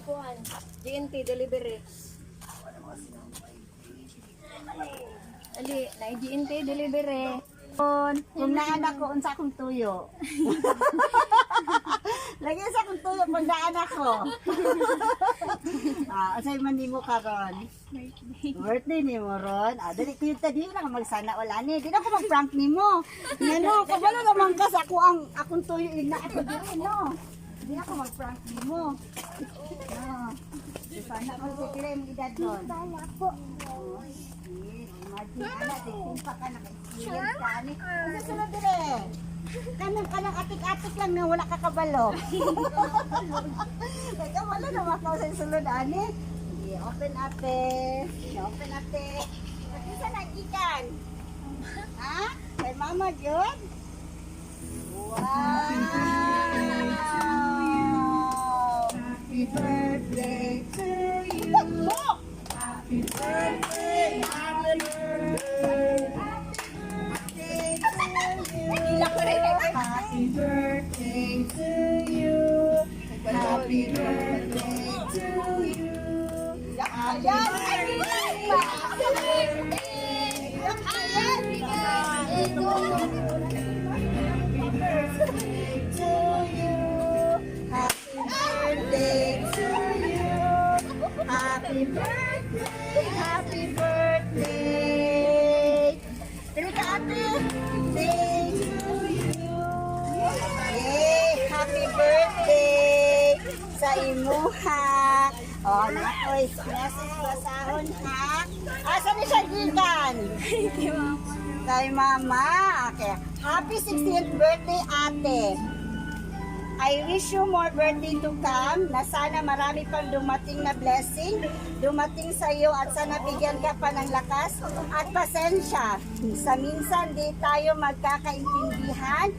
kuhan. GNT delivery. Ali, na GNT delivery. Kung naanak ko, unsa akong tuyo. Lagi sa akong tuyo pag naanak ko. Asay man ni mo karon. Birthday ni mo ron. Dali ko yung tadi na magsana wala ni. Di na ako mag-prank ni mo. Ngano, kabalo naman ka sa akong tuyo. Igna ako dito, no. Di na ako mag-prank ni mo. Sana ko si Kira yung edad doon. Sana ako. Imagine, anak, tingpa ka naka-experience ka. Ano sunod dire? Kanang atik-atik lang na wala kakabalo. Kaya wala na makaw sa sulod, ani. Sige, open ate. Open ate. Pati sa nagikan? Ha? Kay mama yun? Wow! Happy birthday to you! Happy birthday! Happy birthday! Happy birthday to you. Happy birthday to you. Happy birthday. Terima kasih. Happy birthday sa imuha. Oh, nakoy, message ko sa ahon ha. Asa ni siya gikan? Kay mama. Okay. Happy 60th birthday, ate. I wish you more birthday to come, na sana marami pang dumating na blessing, dumating sa iyo at sana bigyan ka pa ng lakas at pasensya. Sa minsan di tayo magkakaintindihan.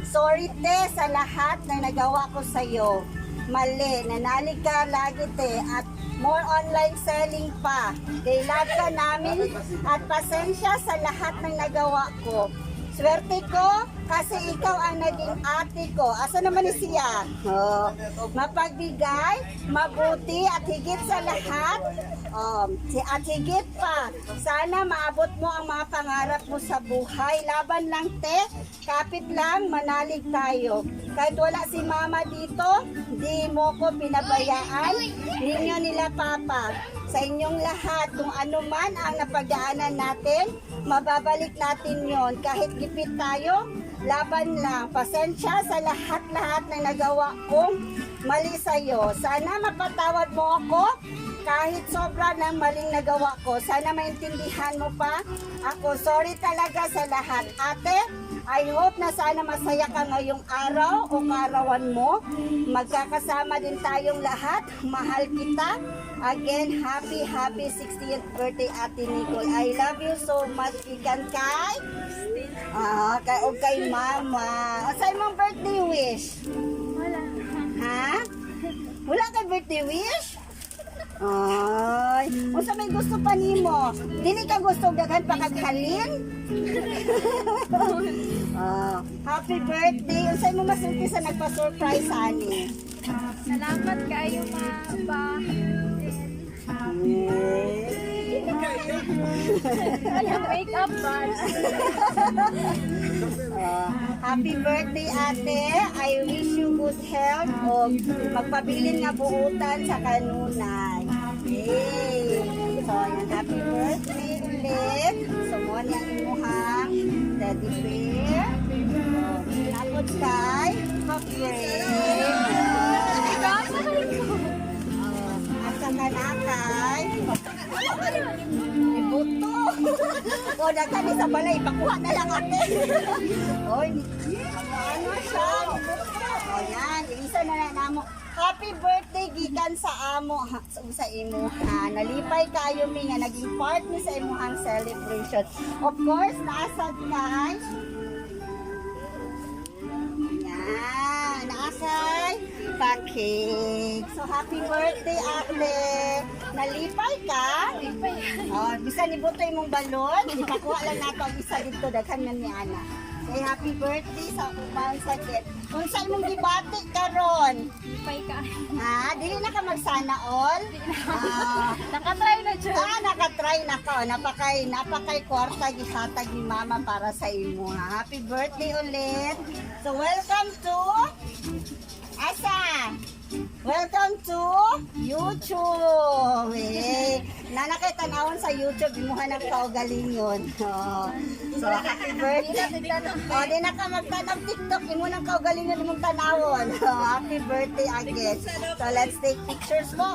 Sorry te sa lahat na nagawa ko sa iyo. Mali, nanalig ka lagi te at more online selling pa. Kay love ka namin at pasensya sa lahat ng nagawa ko. Swerte ko kasi ikaw ang naging ate ko. Asa naman ni siya? Oh, mapagbigay, mabuti at higit sa lahat. At higit pa, sana maabot mo ang mga pangarap mo sa buhay. Laban lang te, kapit lang, manalig tayo. Kahit wala si mama dito, di mo ko pinabayaan. Ninyo nila papa. Sa inyong lahat, kung ano man ang napagdaanan natin, mababalik natin yon. Kahit gipit tayo, laban lang. Pasensya sa lahat-lahat na nagawa kong mali sa'yo. Sana mapatawad mo ako kahit sobra ng maling nagawa ko. Sana maintindihan mo pa ako. Sorry talaga sa lahat. Ate, I hope na sana masaya ka ngayong araw o karawan mo. Magkakasama din tayong lahat. Mahal kita. Again, happy 60th birthday, Ate Nicole. I love you so much. Ikan kay? Kay mama. Saan mong birthday wish? Wala. Ha? Wala kay birthday wish? Ay, unsa may gusto pa nimo? Dili ka gusto daghan pa kag halin? Happy birthday. Unsay mo masulti sa nagpa-surprise ani? Salamat kayo, ma. Walang wake-up bus. Happy birthday, ate. I wish you good health o magpabilin nga buutan sa kanunay. Yay! So, yan. Happy birthday ulit. So, mo niyang imuhang teddy bear. Tapos kay at sa kanakay ibuto. O, nagkani sa balay, pakuha na lang ate. Oy, ano siya? O yan, isa na lang namo. Happy birthday gikan sa amo sa imo ha. Nalipay kayo mi nga naging part ni sa imuhang celebration. Of course, naasad kay yan, naasay pa-cake. So, happy birthday, ate. Nalipay ka? Bisa ni butoy mong balon. Ipakuha lang nato ang isa dito. Daghan man ni Ana. Say happy birthday sa upang sakit. Kung saan mong gibati karon? pay ka. Dili na ka magsana all? Nakatry na dyan. Nakatry na ka. Napakay kwarta gihatag ni mama para sa imo. Happy birthday ulit. So welcome to Asa. Welcome to YouTube. Nanakay tanawon sa YouTube, imuha ng kaugalingon. So happy birthday. Di na ka magtanong TikTok, imo ng kaugalingon imong tanawon. Happy birthday again. So let's take pictures mo.